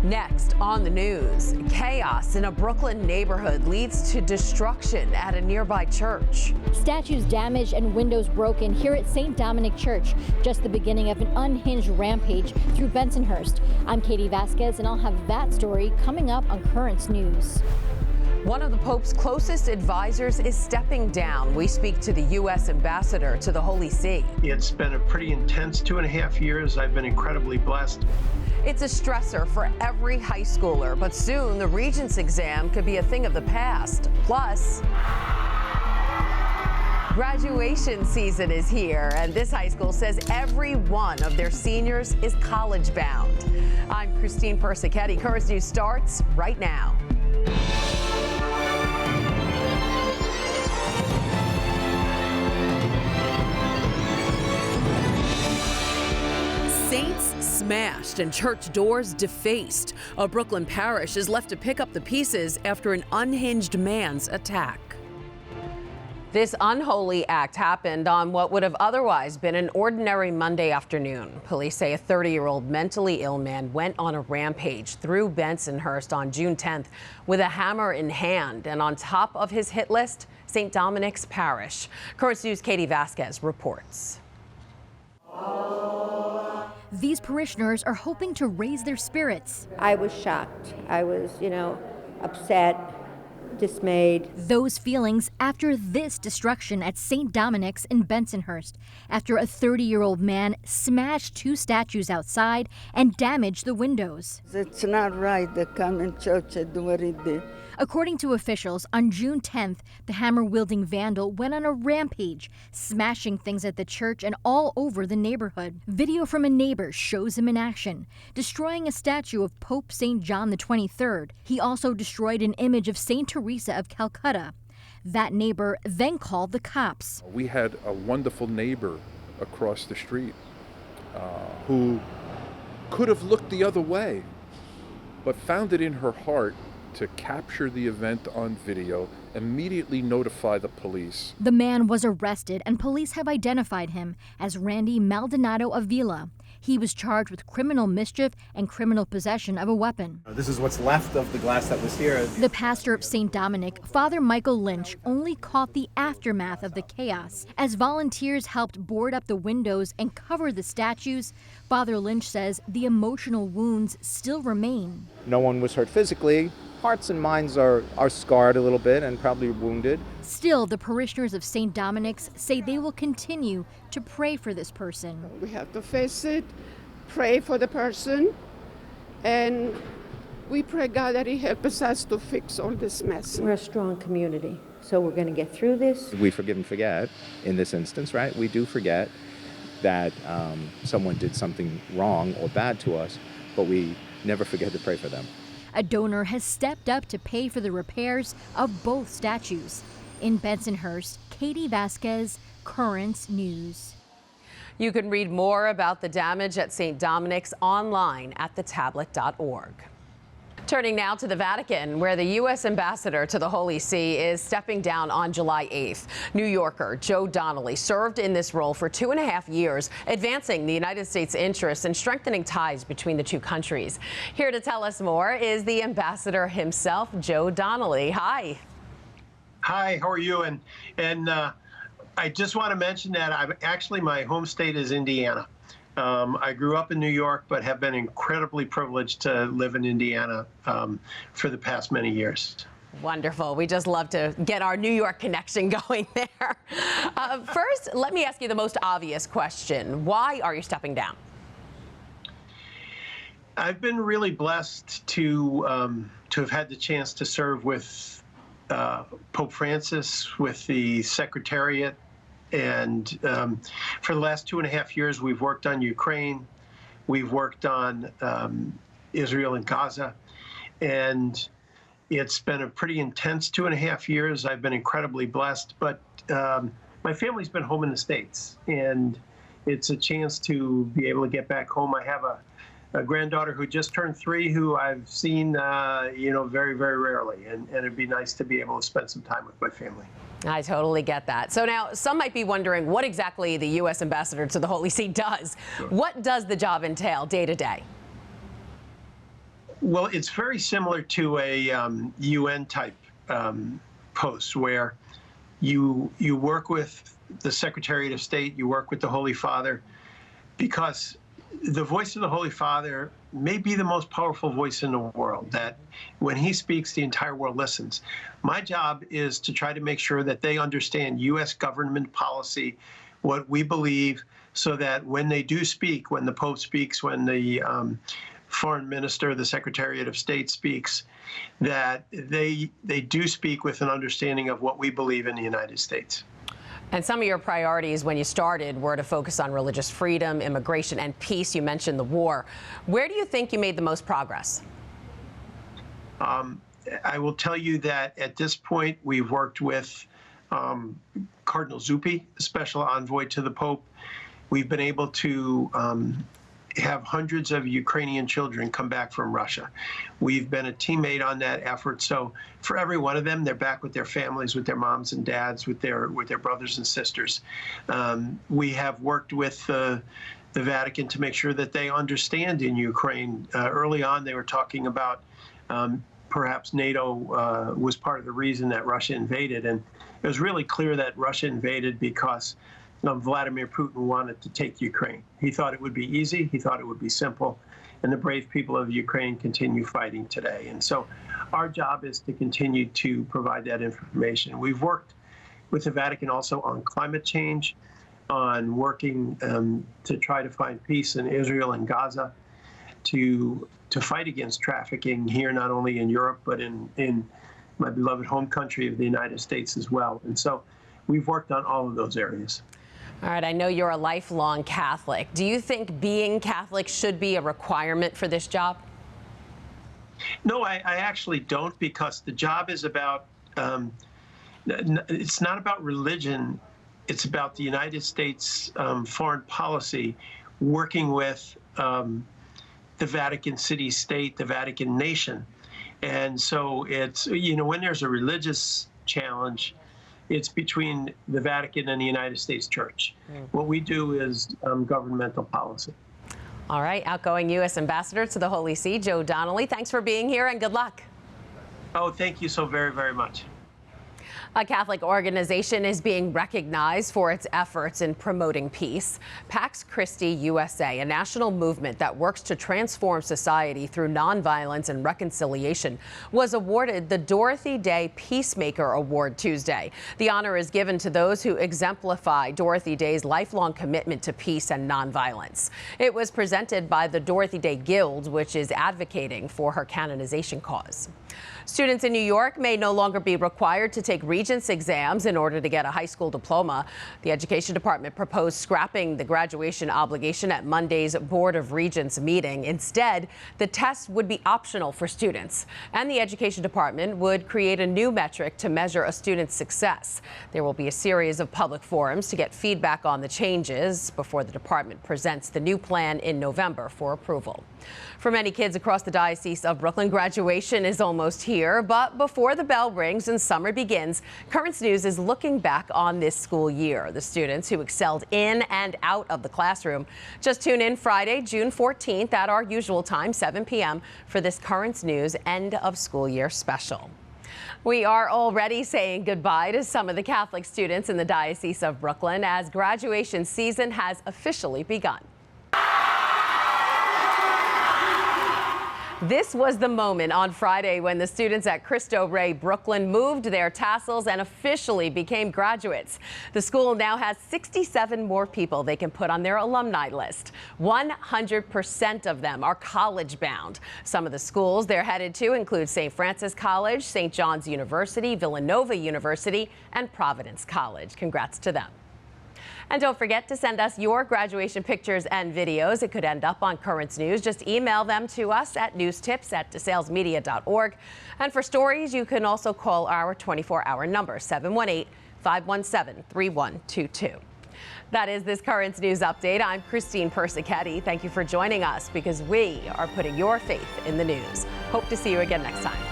Next on the news, chaos in a Brooklyn neighborhood leads to destruction at a nearby church. Statues damaged and windows broken here at St. Dominic Church. Just the beginning of an unhinged rampage through Bensonhurst. I'm Katie Vasquez, and I'll have that story coming up on Currents News. One of the Pope's closest advisors is stepping down. We speak to the U.S. ambassador to the Holy See. It's been a pretty intense 2.5 years. I've been incredibly blessed. It's a stressor for every high schooler, but soon the Regents exam could be a thing of the past. Plus, graduation season is here, and this high school says every one of their seniors is college bound. I'm Christine Persichetti. Currents News starts right now. Saints smashed and church doors defaced. A Brooklyn parish is left to pick up the pieces after an unhinged man's attack. This unholy act happened on what would have otherwise been an ordinary Monday afternoon. Police say a 30-year-old mentally ill man went on a rampage through Bensonhurst on June 10th with a hammer in hand, and on top of his hit list, St. Dominic's Parish. Currents News' Katie Vasquez reports. These parishioners are hoping to raise their spirits. I was shocked. I was, upset, dismayed. Those feelings after this destruction at St. Dominic's in Bensonhurst, after a 30-year-old man smashed 2 statues outside and damaged the windows. It's not right to come in church and do what he did. According to officials, on June 10th, the hammer-wielding vandal went on a rampage, smashing things at the church and all over the neighborhood. Video from a neighbor shows him in action, destroying a statue of Pope St. John XXIII. He also destroyed an image of St. Teresa of Calcutta. That neighbor then called the cops. We had a wonderful neighbor across the street who could have looked the other way, but found it in her heart to capture the event on video, immediately notify the police. The man was arrested, and police have identified him as Randy Maldonado Avila. He was charged with criminal mischief and criminal possession of a weapon. This is what's left of the glass that was here. The pastor of St. Dominic, Father Michael Lynch, only caught the aftermath of the chaos. As volunteers helped board up the windows and cover the statues, Father Lynch says the emotional wounds still remain. No one was hurt physically. Hearts and minds are scarred a little bit and probably wounded. Still, the parishioners of St. Dominic's say they will continue to pray for this person. We have to face it, pray for the person, and we pray God that He helps us to fix all this mess. We're a strong community, so we're going to get through this. We forgive and forget in this instance, right? We do forget that someone did something wrong or bad to us, but we never forget to pray for them. A donor has stepped up to pay for the repairs of both statues. In Bensonhurst, Katie Vasquez, Currents News. You can read more about the damage at St. Dominic's online at thetablet.org. Turning now to the Vatican, where the U.S. ambassador to the Holy See is stepping down on July 8th. New Yorker Joe Donnelly served in this role for 2.5 years, advancing the United States' interests and strengthening ties between the two countries. Here to tell us more is the ambassador himself, Joe Donnelly. Hi. Hi, how are you? And I just want to mention that my home state is Indiana. I grew up in New York, but have been incredibly privileged to live in Indiana for the past many years. Wonderful. We just love to get our New York connection going there. First, let me ask you the most obvious question. Why are you stepping down? I've been really blessed to have had the chance to serve with Pope Francis, with the Secretariat. And for the last 2.5 years, we've worked on Ukraine. We've worked on Israel and Gaza. And it's been a pretty intense 2.5 years. I've been incredibly blessed. But my family's been home in the States. And it's a chance to be able to get back home. I have a granddaughter who just turned 3, who I've seen, very, very rarely. And it'd be nice to be able to spend some time with my family. I totally get that. So now some might be wondering what exactly the U.S. ambassador to the Holy See does. Sure. What does the job entail day to day? Well, it's very similar to a UN type post where you work with the Secretary of State, you work with the Holy Father, because the voice of the Holy Father may be the most powerful voice in the world, that when he speaks, the entire world listens. My job is to try to make sure that they understand U.S. government policy, what we believe, so that when they do speak, when the Pope speaks, when the Foreign Minister, the Secretary of State speaks, that they do speak with an understanding of what we believe in the United States. And some of your priorities when you started were to focus on religious freedom, immigration, and peace. You mentioned the war. Where do you think you made the most progress? I will tell you that at this point, we've worked with Cardinal Zuppi, the special envoy to the Pope. We've been able to have hundreds of Ukrainian children come back from Russia. We've been a teammate on that effort. So for every one of them, they're back with their families, with their moms and dads, with their brothers and sisters. We have worked with the Vatican to make sure that they understand in Ukraine. Early on, they were talking about perhaps NATO was part of the reason that Russia invaded. And it was really clear that Russia invaded because Vladimir Putin wanted to take Ukraine. He thought it would be easy. He thought it would be simple. And the brave people of Ukraine continue fighting today. And so our job is to continue to provide that information. We've worked with the Vatican also on climate change, on working to try to find peace in Israel and Gaza, to fight against trafficking here, not only in Europe, but in my beloved home country of the United States as well. And so we've worked on all of those areas. All right, I know you're a lifelong Catholic. Do you think being Catholic should be a requirement for this job? No, I actually don't, because the job is about, it's not about religion. It's about the United States foreign policy, working with the Vatican City State, the Vatican nation. And so it's, when there's a religious challenge, it's between the Vatican and the United States Church. What we do is governmental policy. All right, outgoing U.S. Ambassador to the Holy See, Joe Donnelly, thanks for being here and good luck. Oh, thank you so very, very much. A Catholic organization is being recognized for its efforts in promoting peace. Pax Christi USA, a national movement that works to transform society through nonviolence and reconciliation, was awarded the Dorothy Day Peacemaker Award Tuesday. The honor is given to those who exemplify Dorothy Day's lifelong commitment to peace and nonviolence. It was presented by the Dorothy Day Guild, which is advocating for her canonization cause. Students in New York may no longer be required to take Regents exams in order to get a high school diploma. The Education Department proposed scrapping the graduation obligation at Monday's Board of Regents meeting. Instead, the test would be optional for students, and the Education Department would create a new metric to measure a student's success. There will be a series of public forums to get feedback on the changes before the department presents the new plan in November for approval. For many kids across the Diocese of Brooklyn, graduation is almost here, but before the bell rings and summer begins, Currents News is looking back on this school year. The students who excelled in and out of the classroom. Just tune in Friday, June 14th at our usual time, 7 p.m. for this Currents News end of school year special. We are already saying goodbye to some of the Catholic students in the Diocese of Brooklyn as graduation season has officially begun. This was the moment on Friday when the students at Cristo Brooklyn moved their tassels and officially became graduates. The school now has 67 more people they can put on their alumni list. 100% of them are college-bound. Some of the schools they're headed to include St. Francis College, St. John's University, Villanova University, and Providence College. Congrats to them. And don't forget to send us your graduation pictures and videos. It could end up on Currents News. Just email them to us at newstips@desalesmedia.org. And for stories, you can also call our 24-hour number, 718-517-3122. That is this Currents News update. I'm Christine Persichetti. Thank you for joining us because we are putting your faith in the news. Hope to see you again next time.